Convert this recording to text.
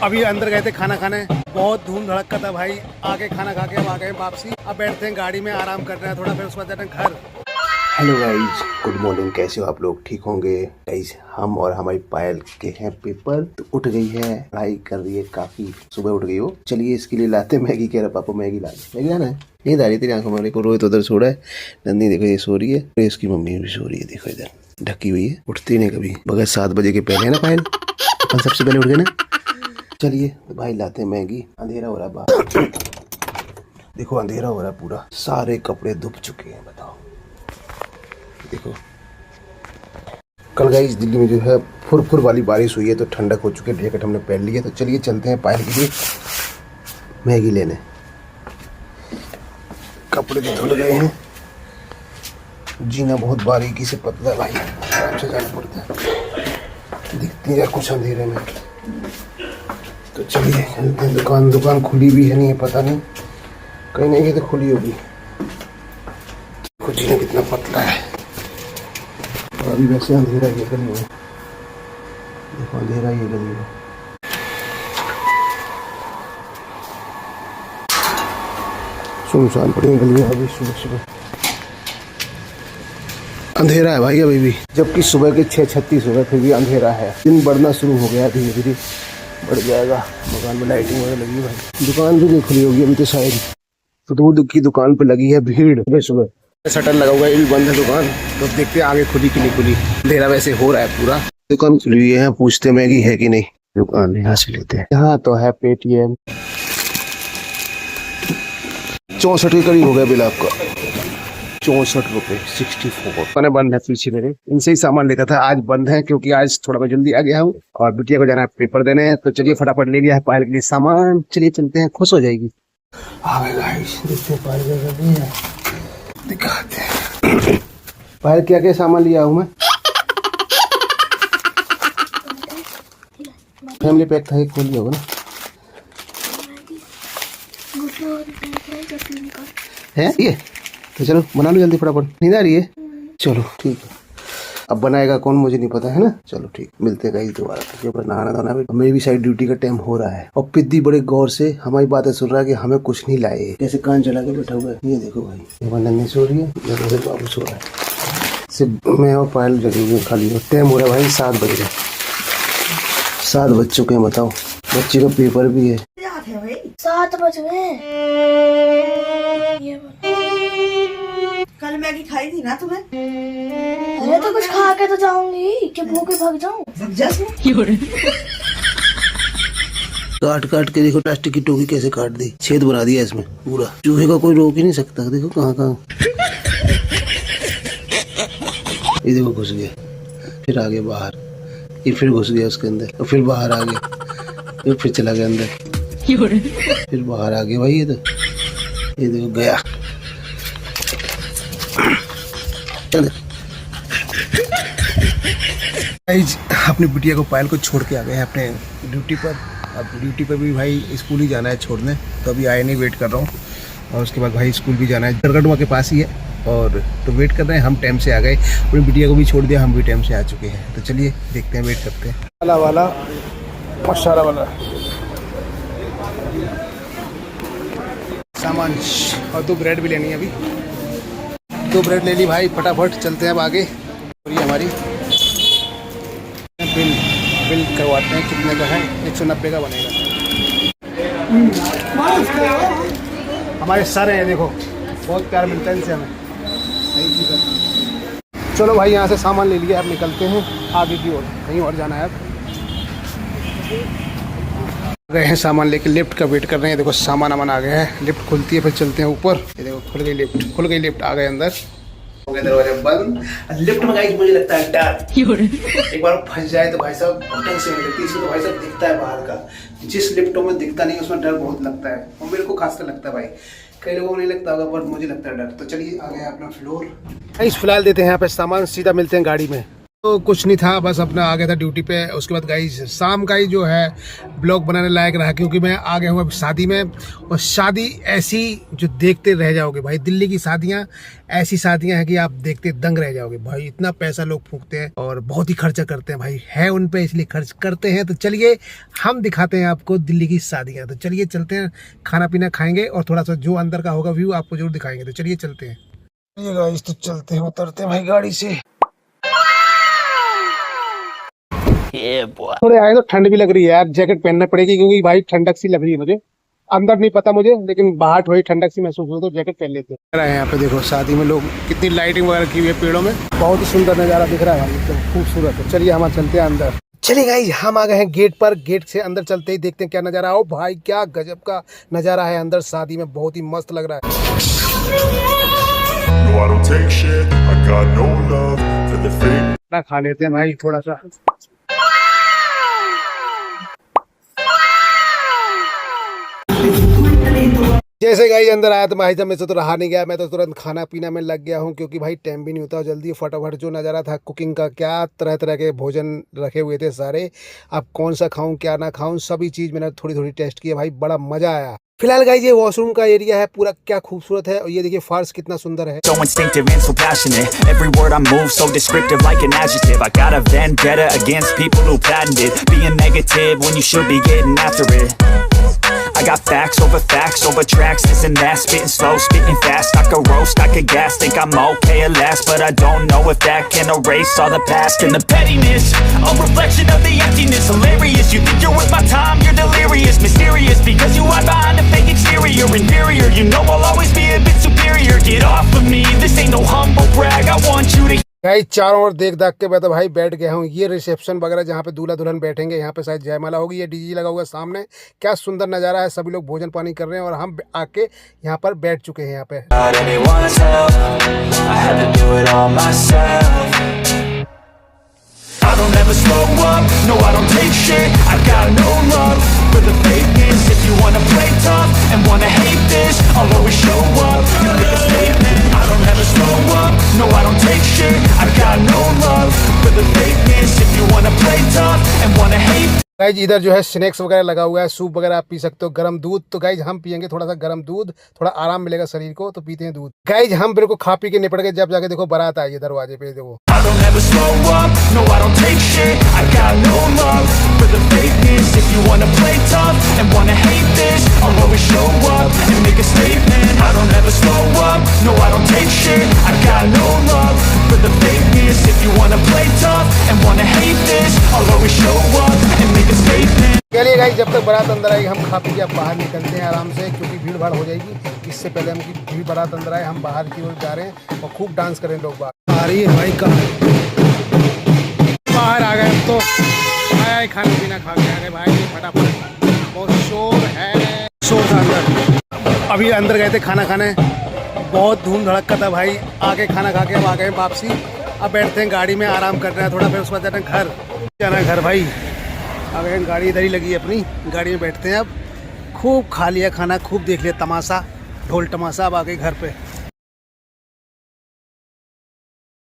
अभी अंदर गए थे खाना खाने, बहुत धूम धड़का था भाई। आके खाना खा के हम आ गए वापसी। अब बैठते हैं गाड़ी में, आराम कर रहे हैं थोड़ा, फिर उसके बाद जाते हैं घर। Hello guys, good morning. कैसे हो आप लोग? ठीक होंगे गाइज। हम और हमारी पायल के हैं पेपर, तो उठ गई है, पढ़ाई कर रही है काफी, सुबह उठ गई हो। चलिए इसके लिए लाते मैगी। कह रहा पापा मैगी ला दे, मैगी लाना है। नींद आ रही थी आंखों में को। रोहित उधर सो रहा है, नंदी देखो ये सो रही है, इसकी मम्मी भी सो रही है, देखो इधर ढकी हुई है, उठती नहीं कभी बगैर 7 बजे के पहले है ना पायल, अपन सबसे पहले उठ गए ना। चलिए तो भाई लाते हैं मैगी। अंधेरा हो रहा है बाहर, देखो अंधेरा हो रहा है पूरा, सारे कपड़े धुप चुके हैं। बताओ देखो, कल गाइस दिल्ली में जो है फुर वाली बारिश हुई है, तो ठंडक हो चुकी है, जैकेट हमने पहन ली है। तो चलिए चलते हैं पायल के लिए मैगी लेने। कपड़े तो धुल गए हैं, जीना बहुत बारीकी से पतला है भाई, आराम से जाना पड़ता है, दिखती है कुछ अंधेरे में। तो चलिए चलते हैं। दुकान खुली भी है नहीं है, पता नहीं, कहीं नहीं तो खुली होगी। कुछ जीना कितना पतला है, और अभी वैसे अंधेरा ये गली में, देखो अंधेरा ये गली में। सुनसान पड़ी गली में अभी, सुबह अंधेरा है भाई अभी भी, जबकि सुबह के 6:36 हो गए, फिर भी अंधेरा है। दिन बढ़ना शुरू हो गया, धीरे धीरे बढ़ जाएगा। मकान में लाइटिंग वगैरह लगी है भाई। दुकान भी नहीं खुली होगी अभी तो शायद, तो दूध की दुकान पे लगी है भीड़ सुबह सुबह। शटर लगा हुआ है, ये भी बंद है दुकान, तो देखते हैं आगे खुली कि नहीं खुली। अंधेरा वैसे हो रहा है पूरा। दुकान खुली हुई है, पूछते मैगी है कि नहीं। दुकान यहाँ से लेते हैं। यहाँ तो है पेटीएम। 64 के करीब हो गया बिल आपका, 64 रुपए 64। दुकानें बंद है पीछे मेरे, इनसे ही सामान लेता था, आज बंद है क्योंकि आज थोड़ा मैं जल्दी आ गया हूँ और बिटिया को जाना है पेपर देने। तो चलिए फटाफट ले लिया है पायल के लिए सामान, चलिए चलते हैं, खुश हो जाएगी। दिखाते हैं पायल क्या क्या सामान लिया हूँ मैं। फैमिली पैक था, एक खोल लिया होगा ना, है ये। तो चलो बना लो जल्दी फटाफट, नींद आ रही है। चलो ठीक है, अब बनाएगा कौन मुझे नहीं पता है ना। चलो ठीक, मिलते हैं दोबारा। तो नहाना धोना भी, मेरी भी साइड ड्यूटी का टाइम हो रहा है। और पिद्दी बड़े गौर से हमारी बातें सुन रहा है कि हमें कुछ नहीं लाए, कैसे कान चला के बैठा हुआ है। ये देखो भाई, नन्ही सो रही है, बाबू सो रहा है, सिर्फ मैं और पायल जगी हुई खाली। टाइम हो रहा है भाई, 7 बज रहे, 7 बज चुके हैं। बताओ, बच्चे का पेपर भी है। 7 बज गए। कल मैगी खाई थी ना तुमने? अरे तो कुछ खा के तो जाऊंगी कि भूखे भाग जाऊं। काट काट के देखो, प्लास्टिक की टोकरी कैसे काट दी, छेद बना दिया इसमें पूरा। चूहे का कोई रोक ही नहीं सकता, देखो कहाँ कहाँ। ये देखो घुस गया, फिर आ गया बाहर, ये फिर घुस गया उसके अंदर, और फिर बाहर आ गया, फिर चला गया अंदर, फिर बाहर आ गया भाई। ये तो ये देखो गया। चल अपनी बिटिया को पायल को छोड़ के आ गए हैं अपने ड्यूटी पर। अब ड्यूटी पर भी भाई स्कूल ही जाना है छोड़ने, तो अभी आए नहीं, वेट कर रहा हूँ। और उसके बाद भाई स्कूल भी जाना है, दरगढ़वा के पास ही है, और तो वेट कर रहे हैं। हम टाइम से आ गए, अपनी बिटिया को भी छोड़ दिया, हम भी टाइम से आ चुके हैं। तो चलिए देखते हैं, वेट करते हैं। वाला मसाला वाला सामान, और 2 ब्रेड भी लेनी है अभी। 2 ब्रेड ले ली भाई, फटाफट चलते हैं अब आगे। और ये हमारी बिल करवाते हैं, कितने का है, 190 का बनेगा। हमारे सर हैं देखो, बहुत प्यार मिलता है इनसे हमें। चलो भाई यहाँ से सामान ले लिया, अब निकलते हैं आगे की ओर, कहीं और जाना है। अब गए हैं सामान लेके, लिफ्ट का वेट कर रहे हैं। देखो सामान आ गया है, लिफ्ट खुलती है फिर चलते हैं ऊपर। ये देखो खुल गई लिफ्ट, आ गए अंदर। हो गया दरवाजा बंद। लिफ्ट में गाइस मुझे लगता है डर, एक बार फंस जाए तो भाई साहब घुटन से नहीं लगती। इसमें तो भाई साहब दिखता है बाहर का, जिस लिफ्टों में दिखता नहीं उसमें डर बहुत लगता है, और मेरे को खासकर लगता है भाई, कई लोगों को नहीं लगता होगा, पर मुझे लगता है डर। तो चलिए आ गया अपना फ्लोर। गाइस फिलहाल देते हैं यहाँ पे सामान, सीधा मिलते हैं गाड़ी में। तो कुछ नहीं था, बस अपना आ गया था ड्यूटी पे। उसके बाद गाइस शाम का ही जो है ब्लॉग बनाने लायक रहा, क्योंकि मैं आ गया हूँ अब शादी में। और शादी ऐसी जो देखते रह जाओगे भाई। दिल्ली की शादियाँ ऐसी शादियाँ हैं कि आप देखते दंग रह जाओगे भाई। इतना पैसा लोग फूकते हैं और बहुत ही खर्चा करते हैं भाई, है उन पे इसलिए खर्च करते हैं। तो चलिए हम दिखाते हैं आपको दिल्ली की शादियाँ। तो चलिए चलते हैं, खाना पीना खाएंगे और थोड़ा सा जो अंदर का होगा व्यू आपको जरूर दिखाएंगे। तो चलिए चलते हैं। ये गाइस तो चलते हैं, उतरते हैं भाई गाड़ी से। थोड़े आए तो ठंड भी लग रही है यार, जैकेट पहनना पड़ेगी क्योंकि भाई ठंडक सी लग रही है मुझे। अंदर नहीं पता मुझे, लेकिन बाहर थोड़ी ठंडक सी महसूस हो तो जैकेट पहन लेते हैं। यहाँ पे देखो शादी में लोग कितनी लाइटिंग वगैरह की हुई है पेड़ों में, बहुत ही सुंदर नजारा दिख रहा है भाई, एकदम खूबसूरत है। चलिए हम चलते हैं अंदर। चलिए गाइस हम आ गए हैं गेट पर। गेट से अंदर चलते ही देखते हैं क्या नजारा। हो भाई क्या गजब का नजारा है अंदर शादी में, बहुत ही मस्त लग रहा है। खा लेते हैं भाई थोड़ा सा। जैसे गाइस अंदर आया तो भाई साहब में से तो रहा नहीं गया, मैं तो तुरंत खाना पीना में लग गया हूँ, क्योंकि भाई टाइम भी नहीं होता। जल्दी फटाफट जो नज़ारा था कुकिंग का, क्या तरह तरह के भोजन रखे हुए थे सारे। अब कौन सा खाऊं क्या ना खाऊं, सभी चीज़ मैंने थोड़ी थोड़ी टेस्ट किया भाई, बड़ा मज़ा आया। फिलहाल गाइस ये वॉशरूम का एरिया है पूरा, क्या खूबसूरत है। और ये देखिए फर्श कितना सुंदर है। So instinctive and so passionate. Every word I move so descriptive like an adjective. I got a vendetta against people who patented being negative when you should be getting after it. I got facts over tracks, this and that, spitting slow, spitting fast. I could roast, I could gas, think I'm okay at last, but I don't know if that can erase all the past. And the pettiness, a reflection of the emptiness. Hilarious, you think you're worth my time, you're delirious. Mysterious, because you hide behind a fake exterior. Inferior, you know I'll always be a bit superior. Get off of me, this ain't no humble brag. I want you to guys चारों ओर देख दाख के मैं तो भाई बैठ गया हूँ। ये रिसेप्शन वगैरह जहाँ पे दूल्हा दुल्हन बैठेंगे, यहाँ पे शायद जयमाला होगी। ये डीजे लगा हुआ है सामने, क्या सुंदर नज़ारा है। सभी लोग भोजन पानी कर रहे हैं और हम आके यहाँ पर बैठ चुके हैं। यहाँ पे I don't ever slow up, no I don't take shit. I got no love for the fakeness. If you wanna play tough and wanna hate this, I'll always show up and make a statement. I don't ever slow up, no I don't take shit. I got no love for the fakeness. If you wanna play tough and wanna hate guys इधर जो है snacks वगैरह लगा हुआ है, soup वगैरह आप P सकते हो, गर्म दूध। तो गाइज हम पियेंगे थोड़ा सा गर्म दूध, थोड़ा आराम मिलेगा शरीर को, तो पीते हैं दूध। गाइज हम बिल्कुल खा पी के निपट गए, जब जाके देखो बारात आई है दरवाजे पे। देखो I don't ever slow up, no I don't take shit. I got no love for the fakeness. If you wanna play tough and wanna hate this, I'll always show up and make a statement. I don't ever slow up, no I don't take shit. I got no love for the fakeness. If you wanna play tough and wanna hate this, I'll always show up and make a statement. चलिए guys जब तक बारात अंदर आएगी हम खा P के अब बाहर निकलते हैं आराम से, क्योंकि भीड़ भाड़ हो जाएगी। इससे पहले हम की भीड़ बारात अंदर आए, हम बाहर की ओर जा रहे हैं और खूब डांस करें लोग। बाहर आ रही है भाई का, बाहर आ गए हम तो आया खाना पीना खा के आ गए भाई फटाफट। बहुत शोर है, शोर था अंदर। अभी अंदर गए थे खाना खाने, बहुत धूम धड़का था भाई। आके खाना खा के हम आ गए वापसी। अब बैठते हैं गाड़ी में, आराम कर रहे हैं थोड़ा, फिर उसके बाद जाना घर भाई। अब गाड़ी इधर ही लगी है अपनी, गाड़ी में बैठते हैं अब। खूब खा लिया खाना, खूब देख लिया तमाशा, ढोल तमाशा। अब आ गए घर पे।